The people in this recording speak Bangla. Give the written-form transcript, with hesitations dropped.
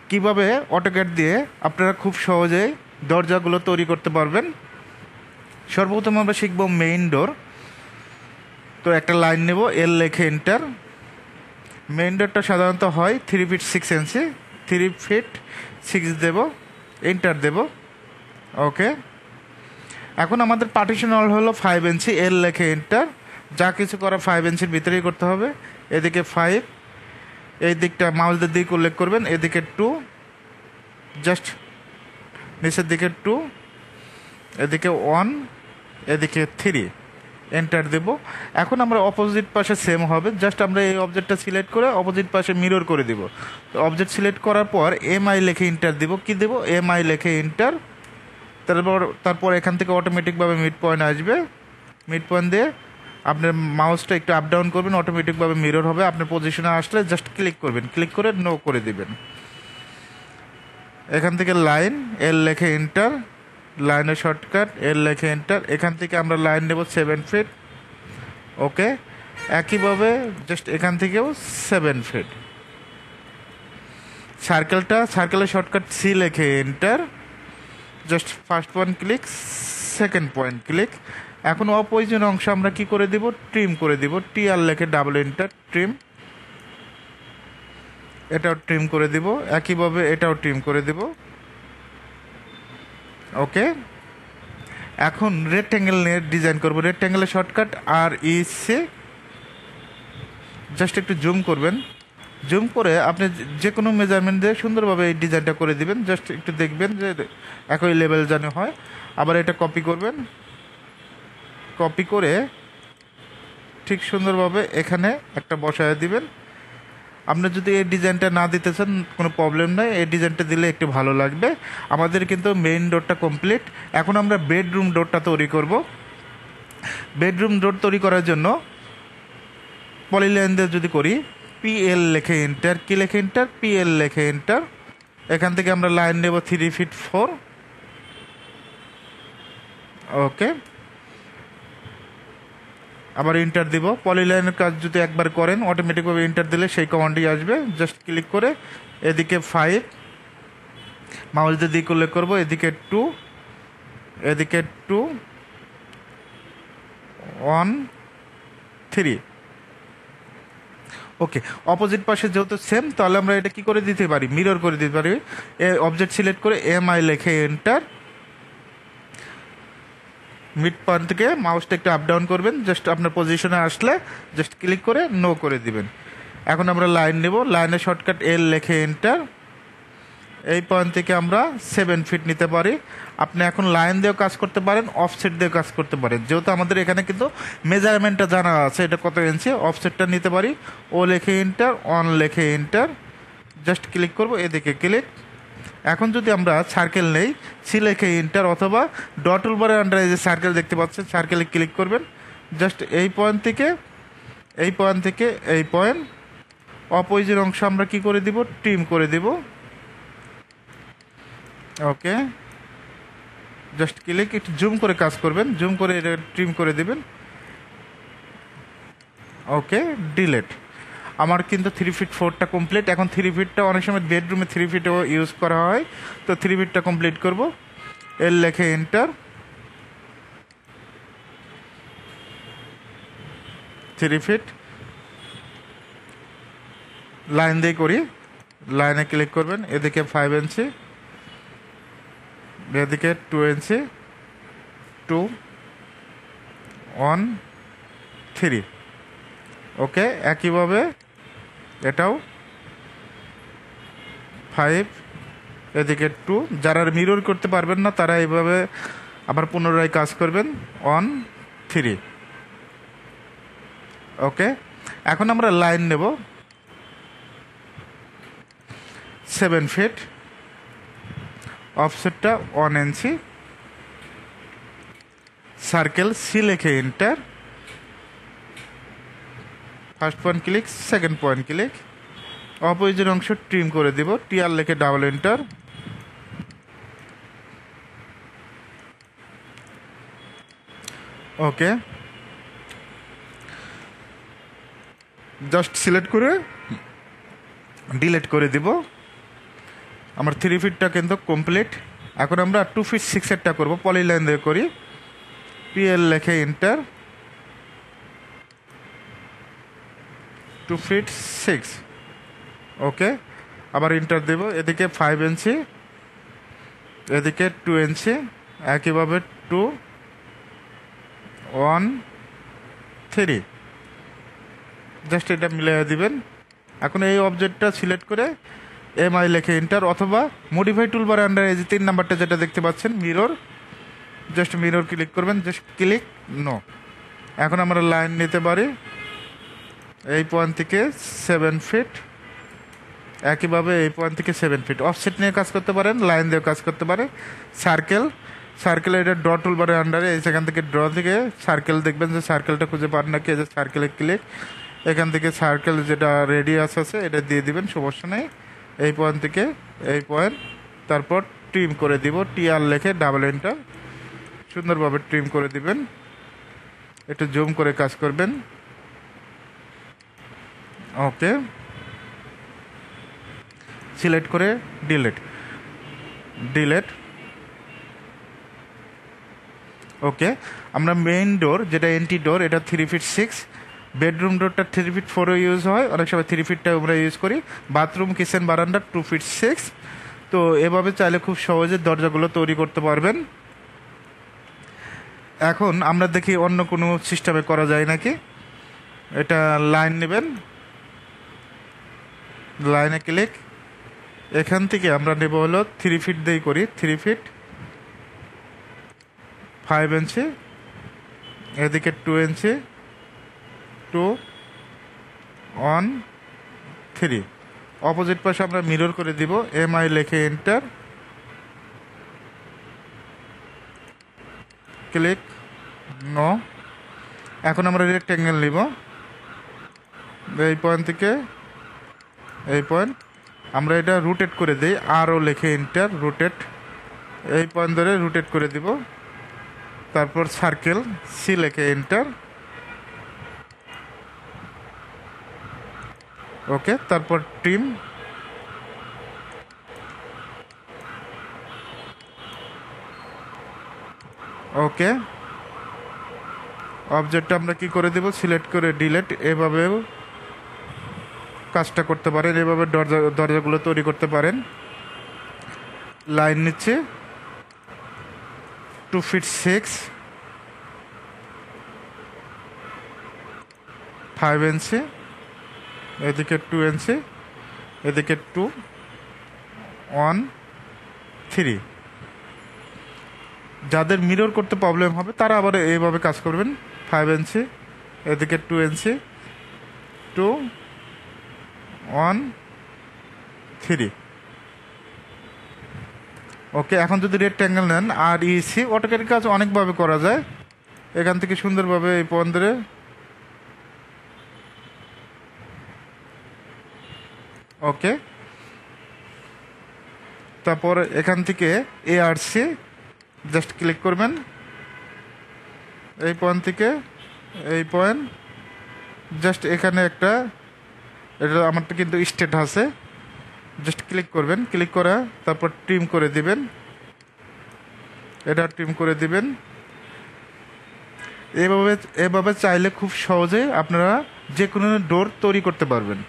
কিভাবে অটোক্যাড দিয়ে আপনারা খুব সহজেই দরজাগুলো তৈরি করতে পারবেন। সর্বপ্রথম আমরা শিখব মেইন ডোর। তো একটা লাইন নেব, এল লেখে এন্টার। মেইন ডোরটা সাধারণত হয় 3 ফিট 6 ইঞ্চি, 3 ফিট 6 দেব, এন্টার দেব। ওকে, এখন আমাদের পার্টিশন হল হলো 5 ইঞ্চি, এল লেখে এন্টার। যা কিছু করা 5 ইঞ্চির ভিতরেই করতে হবে। এদিকে 5, এই দিকটা মাউসের দিকে উল্লেখ করবেন, এদিকে 2, জাস্ট নিচের দিকে 2, এদিকে 1, এদিকে 3, এন্টার দেব। এখন আমরা অপোজিট পাশে সেম হবে, জাস্ট আমরা এই অবজেক্টটা সিলেক্ট করে অপোজিট পাশে মিরর করে দিব। তো অবজেক্ট সিলেক্ট করার পর এমআই লেখে এন্টার দিব। কি দেব? এমআই লেখে এন্টার। তারপর এখান থেকে অটোমেটিকভাবে মিড পয়েন্ট আসবে। মিড পয়েন্ট দিয়ে আপনার মাউসটা একটু আপ ডাউন করবেন, অটোমেটিকভাবে মিরর হবে। আপনার পজিশনে আসলে জাস্ট ক্লিক করবেন, ক্লিক করে নো করে দিবেন। এখান থেকে লাইন, এল লেখে এন্টার, লাইনের শর্টকাট এল লেখে এন্টার। এখান থেকে আমরা লাইন নেব 7 ফিট। ওকে, একইভাবে জাস্ট এখান থেকেও 7 ফিট। সার্কেলের শর্টকাট সি লেখে enter, just first point click, second point click. এখন অপ্রয়োজনীয় অংশ আমরা কি করে দিব? ট্রিম করে দিব। টি আর লেখে ডাবল এন্টার, ট্রিম। এটাও ট্রিম করে দিব, একইভাবে এটাও ট্রিম করে দিব। ওকে, এখন রেক্ট্যাঙ্গেল নিয়ে ডিজাইন করব। রেক্ট্যাঙ্গেলের শর্টকাট আর ই সি। জাস্ট একটু জুম করবেন, জুম করে আপনি যে কোনো মেজারমেন্ট দিয়ে সুন্দরভাবে এই ডিজাইনটা করে দিবেন। জাস্ট একটু দেখবেন যে একই লেভেল যেন হয়। আবার এটা কপি করবেন, কপি করে ঠিক সুন্দরভাবে এখানে একটা বসায় দিবেন। আপনি যদি এই ডিজাইনটা না দিতে চান কোনো প্রবলেম নাই, এই ডিজাইনটা দিলে একটু ভালো লাগবে। আমাদের কিন্তু মেইন ডোরটা কমপ্লিট। এখন আমরা বেডরুম ডোরটা তৈরি করব। বেডরুম ডোর তৈরি করার জন্য পলিলাইন দিয়ে যদি করি, পিএল লেখে এন্টার। কি লেখে এন্টার? পিএল লেখে এন্টার। এখান থেকে আমরা লাইন নেব 3 ফিট 4। ওকে, আবার ইন্টার দিব। পলিলাইনের কাজ যদি একবার করেন অটোমেটিকভাবে ইন্টার দিলে সেই কমান্ডই আসবে। জাস্ট ক্লিক করে এদিকে 5, মাউস দিয়ে দিক উল্লেখ করবো, এদিকে 2, এদিকে 2, 1, 3। ওকে, অপোজিট পাশে যেহেতু সেম, তাহলে আমরা এটা কি করে দিতে পারি? মিরর করে দিতে পারি। অবজেক্ট সিলেক্ট করে এমআই লেখে এন্টার। মিড পয়েন্ট থেকে মাউসটা একটু আপ ডাউন করবেন, জাস্ট আপনার পজিশনে আসলে জাস্ট ক্লিক করে নো করে দিবেন। এখন আমরা লাইন নেব, লাইনের শর্টকাট এল লেখে এন্টার। এই পয়েন্ট থেকে আমরা 7 ফিট নিতে পারি। আপনি এখন লাইন দিয়েও কাজ করতে পারেন, অফসেট দিয়েও কাজ করতে পারেন। যেহেতু আমাদের এখানে কিন্তু মেজারমেন্টটা জানা আছে এটা কত ইঞ্চি, অফসেটটা নিতে পারি। ও লেখে এন্টার, অন লেখে এন্টার। জাস্ট ক্লিক করব, এদিকে ক্লিক। এখন যদি আমরা সার্কেল নেই, সি লেখে এন্টার, অথবা ডট টুলবারের আন্ডারে যে সার্কেল দেখতে পাচ্ছেন, সার্কেলে ক্লিক করবেন। জাস্ট এই পয়েন্ট থেকে এই পয়েন্ট থেকে এই পয়েন্ট অপোজিট অংশ আমরা কি করে দিব? ট্রিম করে দিব। ওকে, জাস্ট ক্লিক, একটু জুম করে কাজ করবেন, জুম করে এটা ট্রিম করে দিবেন। ওকে, ডিলেট। আমার কিন্তু 3 ফিট 4টা কমপ্লিট। এখন 3 ফিটটা অনেক সময় বেডরুমে 3 ফিটও ইউজ করা হয়, তো 3 ফিটটা কমপ্লিট করব। এল লেখে এন্টার, 3 ফিট লাইন দিয়ে করি। লাইনে ক্লিক করবেন, এদিকে 5 ইঞ্চি, এদিকে 2 ইঞ্চি, 2, 1, 3। ওকে, একইভাবে এটাও 5, এদিকে 2। যারা মিরর করতে পারবেন না তারা এইভাবে আবার পুনরায় কাজ করবেন, 1, 3। ওকে, এখন আমরা লাইন নেব 7 ফিট, অফসেটটা 1 ইঞ্চি, সার্কেল সি লেখে enter. First point click, second point click. Opposite অংশ ট্রিম করে দিব, টিআর লেখে ডাবল এন্টার। ওকে, জাস্ট সিলেক্ট করে ডিলিট করে দিব। আমার 3 ফিটটা কিন্তু কমপ্লিট। এখন আমরা 2 ফিট 6-এরটা করবো, পলিলাইন দিয়ে করি। পিএল লেখে এন্টার, 2 ফিট 6। ওকে, আবার এন্টার দেব। এদিকে 5 ইঞ্চি, এদিকে 2 ইঞ্চি, একইভাবে 2 1 3, জাস্ট এটা মিলিয়ে দিবেন। এখন এই অবজেক্টটা সিলেক্ট করে এমআই লেখে এন্টার, অথবা মডিফাই টুলবার আন্ডার এই যে 3 নাম্বারটা যেটা দেখতে পাচ্ছেন মিরর, জাস্ট মিরর ক্লিক করবেন, জাস্ট ক্লিক নো। এখন আমরা লাইন নিতে পারি এই পয়েন্ট থেকে 7 ফিট, একইভাবে এই পয়েন্ট থেকে 7 ফিট। অফসেট নিয়ে কাজ করতে পারেন, লাইন দিয়ে কাজ করতে পারে। সার্কেল এটা ড্র টুলবারের আন্ডারে, এই সেখান থেকে ড্র থেকে সার্কেল দেখবেন যে সার্কেলটা খুঁজে পান নাকি, এই যে সার্কেলে ক্লিক, এখান থেকে সার্কেল যেটা রেডিয়াস আছে এটা দিয়ে দিবেন, সমস্যা নেই। এই পয়েন্ট থেকে এই পয়েন্ট, তারপর ট্রিম করে দিব, টিআর লেখে ডাবল এন্টার, সুন্দরভাবে ট্রিম করে দিবেন। একটু জুম করে কাজ করবেন। ওকে, সিলেক্ট করে ডিলেট। ওকে, আমরা মেইন ডোর যেটা এন্ট্রি ডোর, এটা 3 ফিট 6। বেডরুম ডোরটা 3 ফিট 4 ইউজ হয়, অনেক সময় 3 ফিটটা আমরা ইউজ করি। বাথরুম, কিচেন, বারান্দা 2 ফিট 6। তো এভাবে চাইলে খুব সহজে দরজাগুলো তৈরি করতে পারবেন। এখন আমরা দেখি অন্য কোনো সিস্টেমে করা যায় নাকি। এটা লাইন নেবেন, লাইনে ক্লিক, এখান থেকে আমরা নেব হলো 3 ফিট দিয়েই করি, 3 ফিট 5 ইঞ্চি, এদিকে 2 ইঞ্চি, 2 1 3। অপোজিট পাশে আমরা মিরর করে দিব, এমআই লেখে এন্টার, ক্লিক নো। এখন আমরা রেক্ট্যাঙ্গেল নিব, এই পয়েন্ট থেকে এই পয়েন্ট, আমরা এটা রোটেট করে দিই, আরও লেখে এন্টার, রোটেট, এই পয়েন্ট ধরে রোটেট করে দিব। তারপর সার্কেল, সি লেখে এন্টার, ওকে, তারপর ট্রিম, ওকে। অবজেক্টটা আমরা কি করে দেব, সিলেক্ট করে ডিলেট। এভাবেও কাজটা করতে পারেন, এভাবে দরজাগুলো তৈরি করতে পারেন। লাইন নিচ্ছে 2 ফিট 6, 5 ইঞ্চি, এদিকে 2 ইঞ্চি, এদিকে 2 1 3। যাদের মিরর করতে প্রবলেম হবে তারা আবার এইভাবে কাজ করবেন, 5 ইঞ্চি, এদিকে 2 ইঞ্চি, 2 1 3। ওকে, এখন যদি রেক্ট্যাঙ্গেল নেন আর ইসি, অটোক্যাড কাজ অনেকভাবে করা যায়। এখান থেকে সুন্দরভাবে এই পয়েন্ট ধরে ওকে, তারপর এখান থেকে এআরসি জাস্ট ক্লিক করবেন, এই পয়েন্ট থেকে এই পয়েন্ট, জাস্ট এখানে একটা, এটা আমারটা কিন্তু স্টেট আছে, জাস্ট ক্লিক করবেন, ক্লিক করা তারপর ট্রিম করে দিবেন, এটা ট্রিম করে দিবেন। এভাবে চাইলে খুব সহজে আপনারা যে কোনো ডোর তৈরি করতে পারবেন।